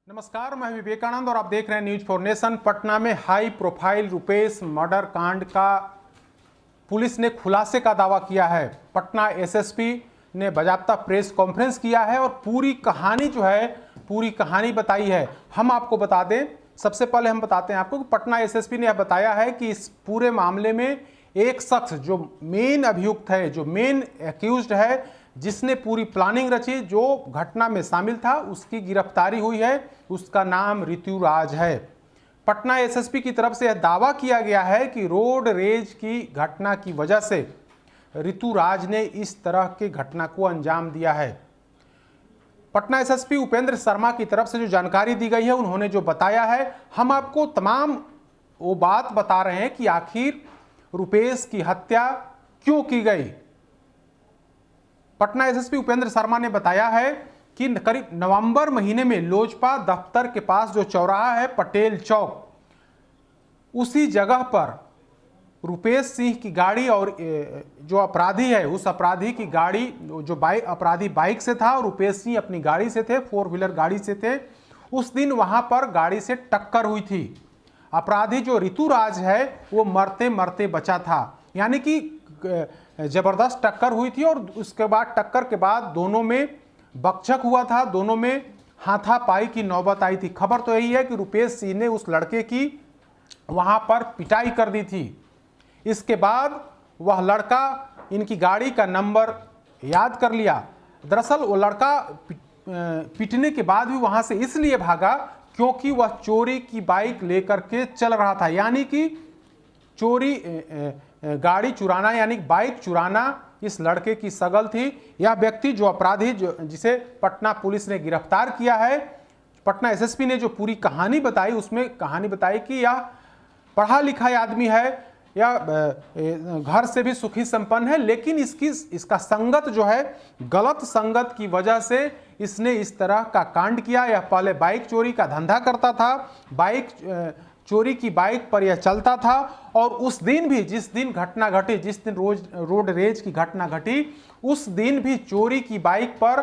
नमस्कार, मैं विवेकानंद और आप देख रहे हैं न्यूज फॉर नेशन। पटना में हाई प्रोफाइल रुपेश मर्डर कांड का पुलिस ने खुलासे का दावा किया है। पटना एसएसपी ने बाकायदा प्रेस कॉन्फ्रेंस किया है और पूरी कहानी बताई है। हम आपको बता दें, सबसे पहले हम बताते हैं आपको कि पटना एसएसपी ने यह बताया है कि इस पूरे मामले में एक शख्स जो मेन अभियुक्त है, जो मेन एक्यूज्ड है, जिसने पूरी प्लानिंग रची, जो घटना में शामिल था, उसकी गिरफ्तारी हुई है। उसका नाम ऋतुराज है। पटना एसएसपी की तरफ से यह दावा किया गया है कि रोड रेज की घटना की वजह से ऋतुराज ने इस तरह की घटना को अंजाम दिया है। पटना एसएसपी उपेंद्र शर्मा की तरफ से जो जानकारी दी गई है, उन्होंने जो बताया है, हम आपको तमाम वो बात बता रहे हैं कि आखिर रुपेश की हत्या क्यों की गई। पटना एसएसपी उपेंद्र शर्मा ने बताया है कि करीब नवंबर महीने में लोजपा दफ्तर के पास जो चौराहा है पटेल चौक, उसी जगह पर रुपेश सिंह की गाड़ी और जो अपराधी है, उस अपराधी की गाड़ी, जो अपराधी बाइक से था और रुपेश सिंह अपनी गाड़ी से थे, 4 व्हीलर गाड़ी से थे। उस दिन वहां पर गाड़ी से टक्कर हुई थी। अपराधी जो ऋतुराज है वो मरते मरते बचा था, यानी कि जबरदस्त टक्कर हुई थी और उसके बाद टक्कर के बाद दोनों में बकझक हुआ था, दोनों में हाथापाई की नौबत आई थी। खबर तो यही है कि रुपेश सिंह ने उस लड़के की वहां पर पिटाई कर दी थी। इसके बाद वह लड़का इनकी गाड़ी का नंबर याद कर लिया। दरअसल वो लड़का पिटने के बाद भी वहां से इसलिए भागा क्योंकि वह चोरी की बाइक लेकर के चल रहा था, यानी कि चोरी गाड़ी चुराना यानी बाइक चुराना इस लड़के की सगल थी। यह व्यक्ति जो अपराधी जिसे पटना पुलिस ने गिरफ्तार किया है, पटना एसएसपी ने जो पूरी कहानी बताई, उसमें कहानी बताई कि यह पढ़ा लिखा आदमी है, या घर से भी सुखी संपन्न है, लेकिन इसका संगत जो है, गलत संगत की वजह से इसने इस तरह का कांड किया। यह पहले बाइक चोरी का धंधा करता था, बाइक चोरी की बाइक पर यह चलता था, और उस दिन भी जिस दिन घटना घटी, जिस दिन रोड रेज की घटना घटी, उस दिन भी चोरी की बाइक पर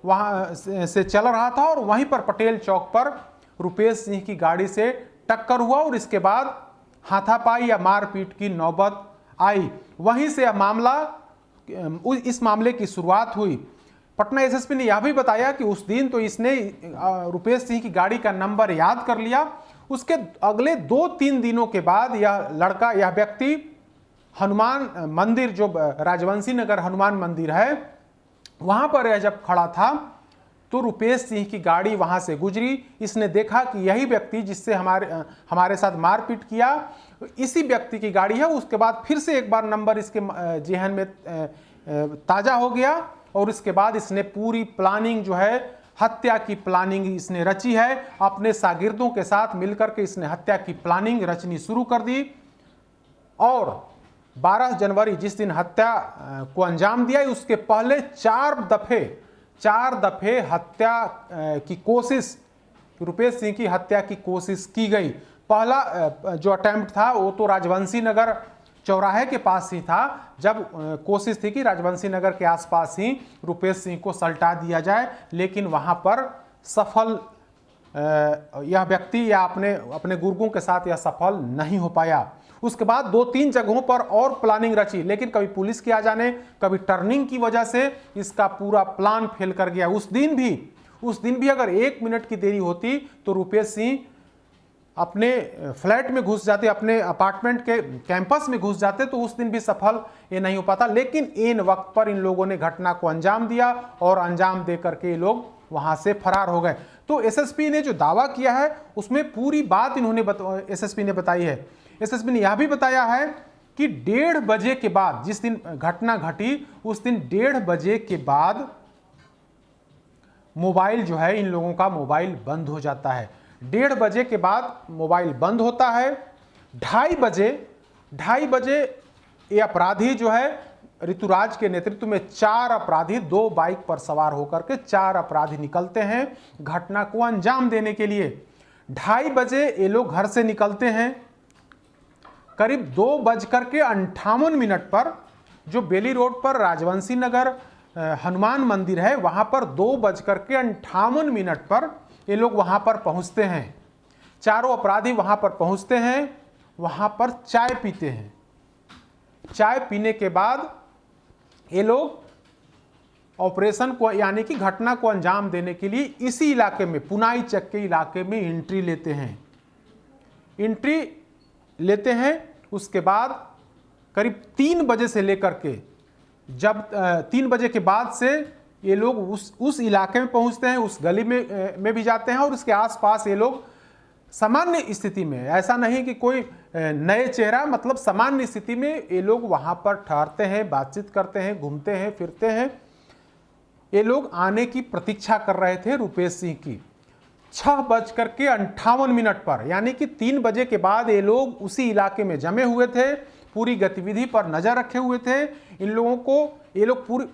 वहां से चल रहा था और वहीं पर पटेल चौक पर रुपेश सिंह की गाड़ी से टक्कर हुआ और इसके बाद हाथापाई या मारपीट की नौबत आई। वहीं से इस मामले की शुरुआत हुई। पटना एसएसपी ने यह भी बताया कि उस दिन तो इसने रुपेश सिंह की गाड़ी का नंबर याद कर लिया। उसके अगले 2-3 दिनों के बाद यह व्यक्ति हनुमान मंदिर, जो राजवंशी नगर हनुमान मंदिर है, वहां पर यह जब खड़ा था तो रुपेश सिंह की गाड़ी वहां से गुजरी। इसने देखा कि यही व्यक्ति जिससे हमारे साथ मारपीट किया, इसी व्यक्ति की गाड़ी है। उसके बाद फिर से एक बार नंबर इसके जेहन में ताजा हो गया और इसके बाद इसने पूरी प्लानिंग जो है, हत्या की प्लानिंग इसने रची है। अपने शागिर्दों के साथ मिलकर के इसने हत्या की प्लानिंग रचनी शुरू कर दी और 12 जनवरी जिस दिन हत्या को अंजाम दिया, उसके पहले 4 दफे हत्या की कोशिश, रुपेश सिंह की हत्या की कोशिश की गई। पहला जो अटेम्प्ट था वो तो राजवंशी नगर चौराहे के पास ही था, जब कोशिश थी कि राजवंशी नगर के आसपास ही रुपेश सिंह को सल्टा दिया जाए, लेकिन वहां पर सफल यह व्यक्ति या अपने गुर्गों के साथ यह सफल नहीं हो पाया। उसके बाद 2-3 जगहों पर और प्लानिंग रची, लेकिन कभी पुलिस के आ जाने, कभी टर्निंग की वजह से इसका पूरा प्लान फेल कर गया। उस दिन भी अगर 1 मिनट की देरी होती तो रुपेश सिंह अपने फ्लैट में घुस जाते, अपने अपार्टमेंट के कैंपस में घुस जाते, तो उस दिन भी सफल ये नहीं हो पाता। लेकिन इन वक्त पर इन लोगों ने घटना को अंजाम दिया और अंजाम दे करके ये लोग वहां से फरार हो गए। तो एसएसपी ने जो दावा किया है उसमें पूरी बात एसएसपी ने बताई है। एसएसपी ने यह भी बताया है कि 1:30 बजे के बाद, जिस दिन घटना घटी उस दिन 1:30 बजे के बाद मोबाइल जो है, इन लोगों का मोबाइल बंद हो जाता है। 1:30 बजे के बाद मोबाइल बंद होता है। 2:30 बजे ये अपराधी जो है, ऋतुराज के नेतृत्व में 4 अपराधी, 2 बाइक पर सवार होकर के 4 अपराधी निकलते हैं घटना को अंजाम देने के लिए। 2:30 बजे ये लोग घर से निकलते हैं। करीब 2:58 पर जो बेली रोड पर राजवंशी नगर हनुमान मंदिर है, वहां पर 2:58 पर ये लोग वहाँ पर पहुँचते हैं। चारों अपराधी वहाँ पर पहुँचते हैं, वहाँ पर चाय पीते हैं। चाय पीने के बाद ये लोग ऑपरेशन को यानी कि घटना को अंजाम देने के लिए इसी इलाके में, पुनाई चक के इलाके में एंट्री लेते हैं। एंट्री लेते हैं, उसके बाद करीब 3 बजे से लेकर के, जब 3 बजे के बाद से ये लोग उस इलाके में पहुंचते हैं, उस गली में भी जाते हैं और उसके आसपास ये लोग सामान्य स्थिति में, ऐसा नहीं कि कोई नए चेहरा, मतलब सामान्य स्थिति में ये लोग वहां पर ठहरते हैं, बातचीत करते हैं, घूमते हैं, फिरते हैं। ये लोग आने की प्रतीक्षा कर रहे थे रुपेश सिंह की। 6:58 पर, यानी कि 3 बजे के बाद ये लोग उसी इलाके में जमे हुए थे, पूरी गतिविधि पर नजर रखे हुए थे। इन लोगों को ये लोग पूरी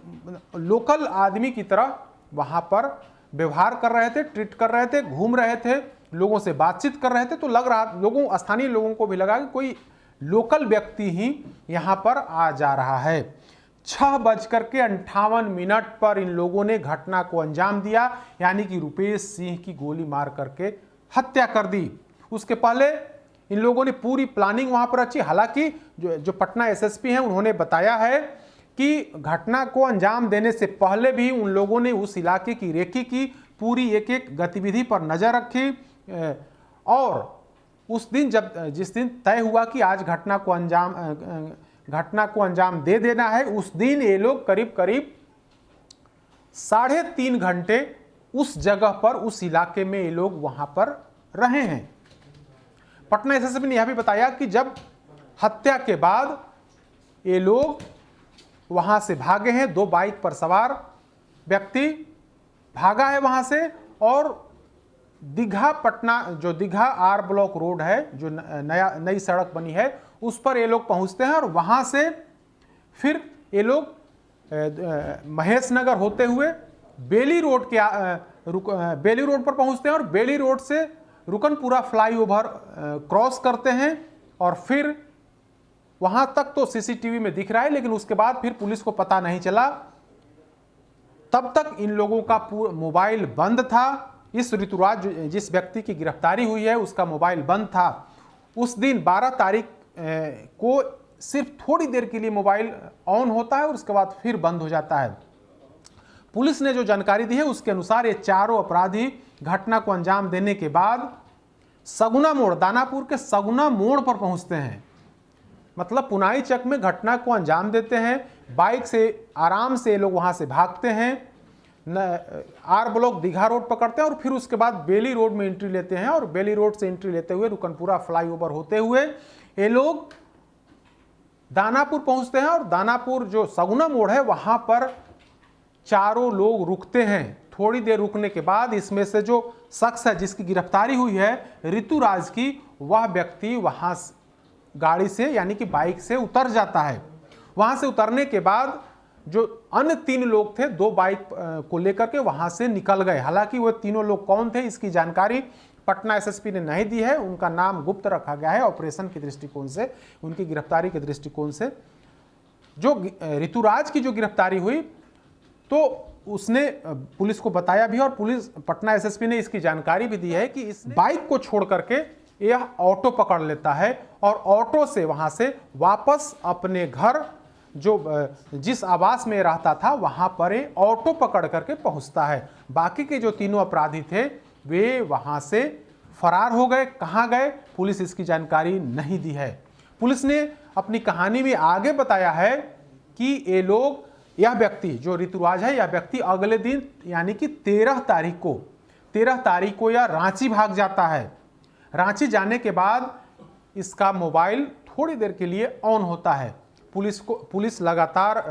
लोकल आदमी की तरह वहां पर व्यवहार कर रहे थे, ट्रीट कर रहे थे, घूम रहे थे, लोगों से बातचीत कर रहे थे। तो लग रहा, स्थानीय लोगों को भी लगा कि कोई लोकल व्यक्ति ही यहाँ पर आ जा रहा है। 6:58 पर इन लोगों ने घटना को अंजाम दिया, यानी कि रुपेश सिंह की गोली मार करके हत्या कर दी। उसके पहले इन लोगों ने पूरी प्लानिंग वहां पर रची। हालांकि जो पटना एसएसपी हैं, उन्होंने बताया है कि घटना को अंजाम देने से पहले भी उन लोगों ने उस इलाके की रेकी की, पूरी एक एक गतिविधि पर नजर रखी। और उस दिन जिस दिन तय हुआ कि आज घटना को अंजाम दे देना है, उस दिन ये लोग करीब 3.5 घंटे उस जगह पर, उस इलाके में ये लोग वहां पर रहे हैं। पटना एसएसपी ने यह भी बताया कि जब हत्या के बाद ये लोग वहां से भागे हैं, 2 बाइक पर सवार व्यक्ति भागा है वहां से, और दीघा पटना, जो दीघा आर ब्लॉक रोड है, जो नई सड़क बनी है, उस पर ये लोग पहुंचते हैं और वहां से फिर ये लोग महेश नगर होते हुए बेली रोड पर पहुंचते हैं और बेली रोड से रुकनपुरा फ्लाईओवर क्रॉस करते हैं। और फिर वहां तक तो सीसीटीवी में दिख रहा है, लेकिन उसके बाद फिर पुलिस को पता नहीं चला। तब तक इन लोगों का मोबाइल बंद था। इस ऋतुराज, जिस व्यक्ति की गिरफ्तारी हुई है, उसका मोबाइल बंद था। उस दिन 12 तारीख को सिर्फ थोड़ी देर के लिए मोबाइल ऑन होता है और उसके बाद फिर बंद हो जाता है। पुलिस ने जो जानकारी दी है उसके अनुसार ये चारों अपराधी घटना को अंजाम देने के बाद सगुना मोड़, दानापुर के सगुना मोड़ पर पहुंचते हैं। मतलब पुनाई चक में घटना को अंजाम देते हैं, बाइक से आराम से लोग वहां से भागते हैं, आर ब्लॉक दीघा रोड पकड़ते हैं और फिर उसके बाद बेली रोड में एंट्री लेते हैं। और बेली रोड से एंट्री लेते हुए रुकनपुरा फ्लाईओवर होते हुए ये लोग दानापुर पहुंचते हैं। और दानापुर जो सगुना मोड़ है, वहां पर चारों लोग रुकते हैं। थोड़ी देर रुकने के बाद इसमें से जो शख्स है जिसकी गिरफ्तारी हुई है ऋतुराज की, वह व्यक्ति वहां गाड़ी से, यानी कि बाइक से उतर जाता है। वहां से उतरने के बाद जो अन्य 3 लोग थे, 2 बाइक को लेकर के वहां से निकल गए। हालांकि वो तीनों लोग कौन थे, इसकी जानकारी पटना एसएसपी ने नहीं दी है। उनका नाम गुप्त रखा गया है ऑपरेशन के दृष्टिकोण से, उनकी गिरफ्तारी के दृष्टिकोण से। जो ऋतुराज की जो गिरफ्तारी हुई, तो उसने पुलिस को बताया भी, और पुलिस, पटना एसएसपी ने इसकी जानकारी भी दी है कि इस बाइक को छोड़ करके यह ऑटो पकड़ लेता है और ऑटो से वहां से वापस अपने घर, जो जिस आवास में रहता था, वहां पर ये ऑटो पकड़ करके पहुंचता है। बाकी के जो तीनों अपराधी थे वे वहां से फरार हो गए। कहां गए, पुलिस इसकी जानकारी नहीं दी है। पुलिस ने अपनी कहानी में आगे बताया है कि ये लोग, यह व्यक्ति जो ऋतुराज है, यह व्यक्ति अगले दिन यानी कि 13 तारीख को यह रांची भाग जाता है। रांची जाने के बाद इसका मोबाइल थोड़ी देर के लिए ऑन होता है। पुलिस लगातार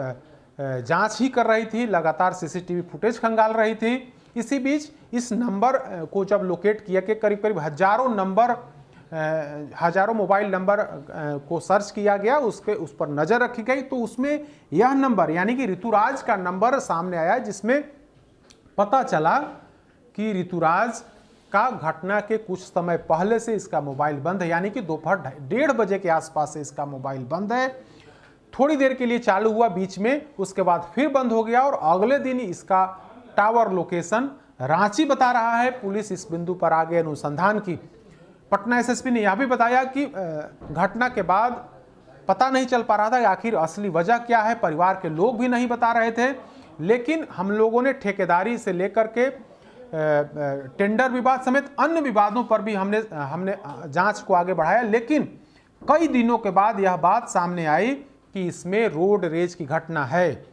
जांच ही कर रही थी, लगातार सीसीटीवी फुटेज खंगाल रही थी। इसी बीच इस नंबर को जब लोकेट किया कि करीब हजारों मोबाइल नंबर को सर्च किया गया, उस पर नजर रखी गई, तो उसमें यह नंबर यानी कि ऋतुराज का नंबर सामने आया, जिसमें पता चला कि ऋतुराज का घटना के कुछ समय पहले से इसका मोबाइल बंद है, यानी कि दोपहर 1:30 बजे के आसपास से इसका मोबाइल बंद है। थोड़ी देर के लिए चालू हुआ बीच में, उसके बाद फिर बंद हो गया और अगले दिन इसका टावर लोकेशन रांची बता रहा है। पुलिस इस बिंदु पर आगे अनुसंधान की। पटना एसएसपी ने यह भी बताया कि घटना के बाद पता नहीं चल पा रहा था कि आखिर असली वजह क्या है, परिवार के लोग भी नहीं बता रहे थे, लेकिन हम लोगों ने ठेकेदारी से लेकर के टेंडर विवाद समेत अन्य विवादों पर भी हमने जांच को आगे बढ़ाया। लेकिन कई दिनों के बाद यह बात सामने आई कि इसमें रोड रेज की घटना है।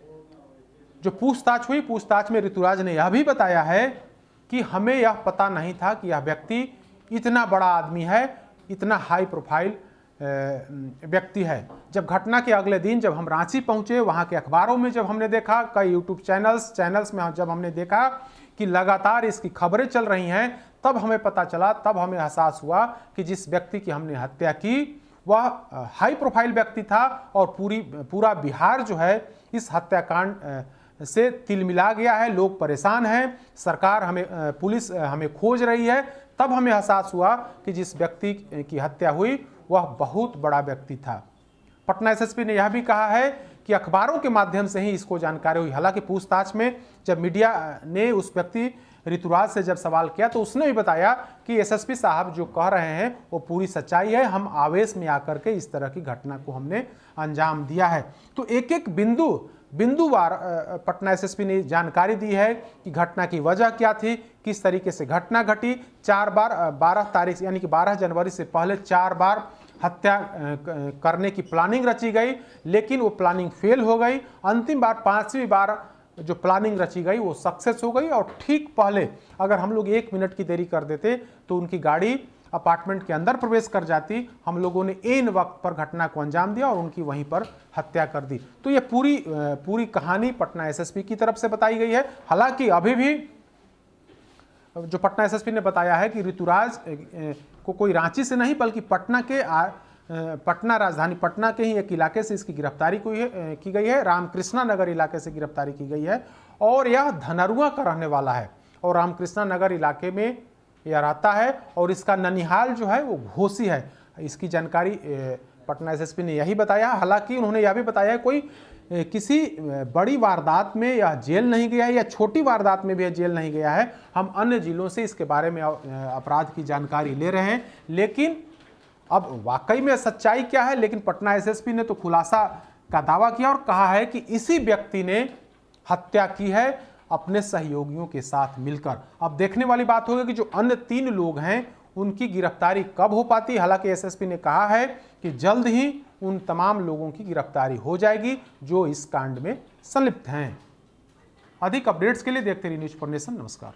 जो पूछताछ हुई, पूछताछ में ऋतुराज ने यह भी बताया है कि हमें यह पता नहीं था कि यह व्यक्ति इतना बड़ा आदमी है, इतना हाई प्रोफाइल व्यक्ति है। जब घटना के अगले दिन जब हम रांची पहुंचे, वहां के अखबारों में जब हमने देखा, कई यूट्यूब चैनल्स में जब हमने देखा कि लगातार इसकी खबरें चल रही हैं, तब हमें पता चला, तब हमें एहसास हुआ कि जिस व्यक्ति की हमने हत्या की वह हाई प्रोफाइल व्यक्ति था और पूरा बिहार जो है इस हत्याकांड से तिलमिला गया है। लोग परेशान हैं, सरकार पुलिस हमें खोज रही है। तब हमें एहसास हुआ कि जिस व्यक्ति की हत्या हुई वह बहुत बड़ा व्यक्ति था। पटना एसएसपी ने यह भी कहा है कि अखबारों के माध्यम से ही इसको जानकारी हुई। हालांकि पूछताछ में जब मीडिया ने उस व्यक्ति ऋतुराज से जब सवाल किया तो उसने भी बताया कि एसएसपी साहब जो कह रहे हैं वो पूरी सच्चाई है, हम आवेश में आकर के इस तरह की घटना को हमने अंजाम दिया है। तो एक एक बिंदुवार पटना एसएसपी ने जानकारी दी है कि घटना की वजह क्या थी, किस तरीके से घटना घटी। 4 बार 12 तारीख यानी कि 12 जनवरी से पहले 4 बार हत्या करने की प्लानिंग रची गई, लेकिन वो प्लानिंग फेल हो गई। अंतिम बार 5वीं बार जो प्लानिंग रची गई वो सक्सेस हो गई। और ठीक पहले अगर हम लोग 1 मिनट की देरी कर देते तो उनकी गाड़ी अपार्टमेंट के अंदर प्रवेश कर जाती। हम लोगों ने ऐन वक्त पर घटना को अंजाम दिया और उनकी वहीं पर हत्या कर दी। तो ये पूरी कहानी पटना एसएसपी की तरफ से बताई गई है। हालांकि अभी भी जो पटना एसएसपी ने बताया है कि ऋतुराज को कोई रांची से नहीं बल्कि पटना राजधानी पटना के ही एक इलाके से इसकी गिरफ्तारी की गई है। रामकृष्णा नगर इलाके से गिरफ्तारी की गई है और यह धनरुआ का रहने वाला है और रामकृष्णा नगर इलाके में यह रहता है और इसका ननिहाल जो है वो घोसी है। इसकी जानकारी पटना एसएसपी ने यही बताया। हालांकि उन्होंने यह भी बताया कोई किसी बड़ी वारदात में यह जेल नहीं गया है या छोटी वारदात में भी यह जेल नहीं गया है। हम अन्य जिलों से इसके बारे में अपराध की जानकारी ले रहे हैं, लेकिन अब वाकई में सच्चाई क्या है। लेकिन पटना एसएसपी ने तो खुलासा का दावा किया और कहा है कि इसी व्यक्ति ने हत्या की है अपने सहयोगियों के साथ मिलकर। अब देखने वाली बात होगी कि जो अन्य 3 लोग हैं उनकी गिरफ्तारी कब हो पाती। हालांकि एसएसपी ने कहा है कि जल्द ही उन तमाम लोगों की गिरफ्तारी हो जाएगी जो इस कांड में संलिप्त हैं। अधिक अपडेट्स के लिए देखते रहिए न्यूज़ फॉर नेशन। नमस्कार।